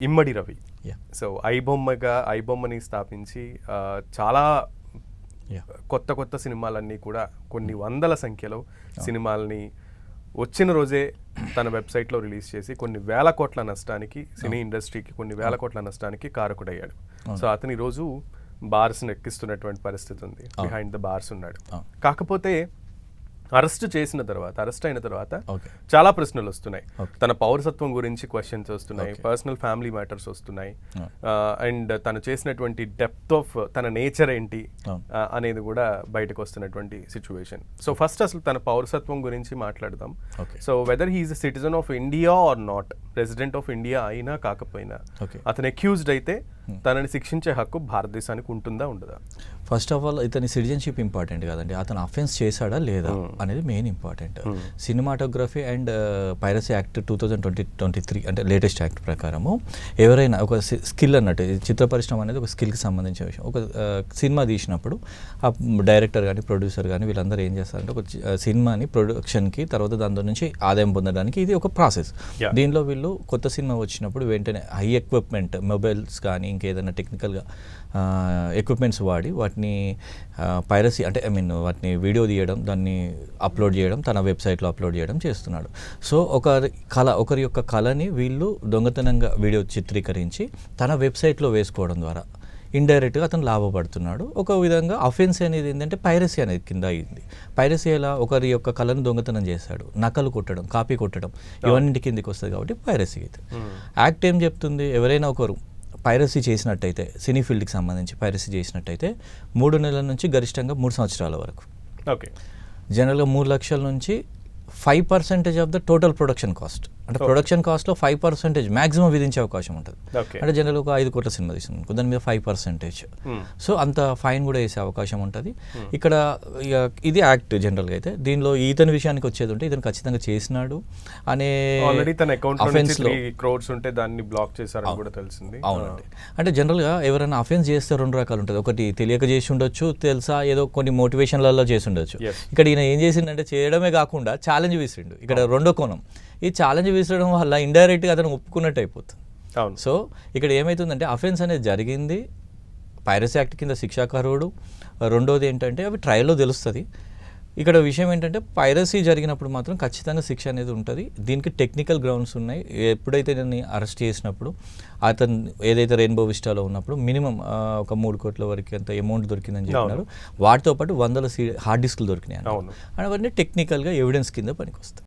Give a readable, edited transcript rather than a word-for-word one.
ఇమ్మడి Ravi. So ఐబొమ్మని స్థాపించి చాలా కొత్త కొత్త సినిమాలన్నీ కూడా కొన్ని వందల సంఖ్యలో సినిమాలని వచ్చిన రోజే తన వెబ్సైట్లో రిలీజ్ చేసి కొన్ని వేల కోట్ల నష్టానికి సినీ ఇండస్ట్రీకి కొన్ని వేల కోట్ల నష్టానికి కారకుడయ్యాడు. సో అతని రోజు బార్స్ని ఎక్కిస్తున్నటువంటి పరిస్థితి ఉంది, బిహైండ్ ద బార్స్ ఉన్నాడు. కాకపోతే అరెస్ట్ అయిన తర్వాత చాలా ప్రశ్నలు వస్తున్నాయి. తన పౌరసత్వం గురించి క్వశ్చన్స్ వస్తున్నాయి, పర్సనల్ ఫ్యామిలీ మ్యాటర్స్ వస్తున్నాయి, అండ్ తను చేసినటువంటి డెప్త్ ఆఫ్ తన నేచర్ ఏంటి అనేది కూడా బయటకు వస్తున్నటువంటి సిచ్యువేషన్. సో ఫస్ట్ అసలు తన పౌరసత్వం గురించి మాట్లాడదాం. So whether he is a citizen of India or not, president of India అయినా కాకపోయినా అతను అక్యూజ్డ్ అయితే తనని శిక్షించే హక్కు భారతదేశానికి ఉంటుందా ఉండదా? ఫస్ట్ ఆఫ్ ఆల్ ఇతని సిటిజన్షిప్ ఇంపార్టెంట్ కాదండి, అతను అఫెన్స్ చేశాడా లేదా అనేది main important. Cinematography and piracy act 2023 అంటే లేటెస్ట్ యాక్ట్ ప్రకారము ఎవరైనా ఒక స్కిల్ అన్నట్టు, చిత్ర పరిశ్రమ అనేది ఒక స్కిల్కి సంబంధించిన విషయం. ఒక సినిమా తీసినప్పుడు ఆ డైరెక్టర్ కానీ ప్రొడ్యూసర్ కానీ వీళ్ళందరూ ఏం చేస్తారంటే ఒక సినిమాని ప్రొడక్షన్కి తర్వాత దాని నుంచి ఆదాయం పొందడానికి ఇది ఒక ప్రాసెస్. దీనిలో వీళ్ళు కొత్త సినిమా వచ్చినప్పుడు వెంటనే హై ఎక్విప్మెంట్, మొబైల్స్ కానీ ఇంకేదైనా టెక్నికల్గా ఎక్విప్మెంట్స్ వాడి వాటిని పైరసీ అంటే వాటిని వీడియో తీయడం, దాన్ని అప్లోడ్ చేయడం, తన వెబ్సైట్లో అప్లోడ్ చేయడం చేస్తున్నాడు. సో ఒకరి యొక్క కళని వీళ్ళు దొంగతనంగా వీడియో చిత్రీకరించి తన వెబ్సైట్లో వేసుకోవడం ద్వారా ఇండైరెక్ట్గా అతను లాభపడుతున్నాడు. ఒక విధంగా అఫెన్స్ అనేది ఏంటంటే పైరసీ అనేది కింద అయింది. పైరసీ ఎలా ఒకరి యొక్క కళను దొంగతనం చేశాడు, నకలు కొట్టడం, కాపీ కొట్టడం, ఇవన్నీ కిందికి వస్తుంది కాబట్టి పైరసీ అయితే. యాక్ట్ ఏం చెప్తుంది, ఎవరైనా ఒకరు పైరసీ చేసినట్టయితే, సినీ ఫీల్డ్కి సంబంధించి పైరసీ చేసినట్టయితే 3 నెలల నుంచి గరిష్టంగా 3 సంవత్సరాల వరకు, జనరల్గా 3 లక్షల నుంచి 5% of the total production cost, అంటే ప్రొడక్షన్ కాస్ట్లో 5% మ్యాక్సిమం విధించే అవకాశం ఉంటుంది. అంటే జనరల్ ఒక 5 కోట్ల సినిమా తీసుకున్నాను, దాని మీద 5%. సో అంత ఫైన్ కూడా వేసే అవకాశం ఉంటుంది. ఇక్కడ ఇది యాక్ట్ జనరల్గా అయితే. దీనిలో ఇతని విషయానికి వచ్చేది ఉంటే ఇతను ఖచ్చితంగా చేసినాడు అనే అఫెన్స్లో క్రోర్స్ ఉంటే దాన్ని బ్లాక్ చేశారని కూడా తెలిసింది. అవునండి, అంటే జనరల్గా ఎవరైనా అఫెన్స్ చేస్తే 2 రకాలు ఉంటుంది. ఒకటి తెలియక చేసి ఉండొచ్చు, తెలుసా ఏదో కొన్ని మోటివేషన్లలో చేసి ఉండొచ్చు. ఇక్కడ ఈయన ఏం చేసిందంటే చేయడమే కాకుండా ఛాలెంజ్ విసిరిండు. ఇక్కడ రెండో కోణం, ఈ ఛాలెంజ్ విసరడం వల్ల ఇండైరెక్ట్గా అతను ఒప్పుకున్నట్టు అయిపోతుంది. సో ఇక్కడ ఏమవుతుందంటే అఫెన్స్ అనేది జరిగింది, పైరసీ యాక్ట్ కింద శిక్షాకారుడు. రెండోది ఏంటంటే అవి ట్రయల్లో తెలుస్తుంది. ఇక్కడ విషయం ఏంటంటే పైరసీ జరిగినప్పుడు మాత్రం ఖచ్చితంగా శిక్ష అనేది ఉంటుంది. దీనికి టెక్నికల్ గ్రౌండ్స్ ఉన్నాయి. ఎప్పుడైతే నేను అరెస్ట్ చేసినప్పుడు అతను ఏదైతే రెయిన్బో విస్టాలో ఉన్నప్పుడు మినిమం ఒక 3 కోట్ల వరకు అంత అమౌంట్ దొరికిందని చెప్పినారు. వాటితో పాటు 100 హార్డ్ డిస్క్లు దొరికినాయి. అవన్నీ టెక్నికల్గా ఎవిడెన్స్ కింద పనికి వస్తాయి.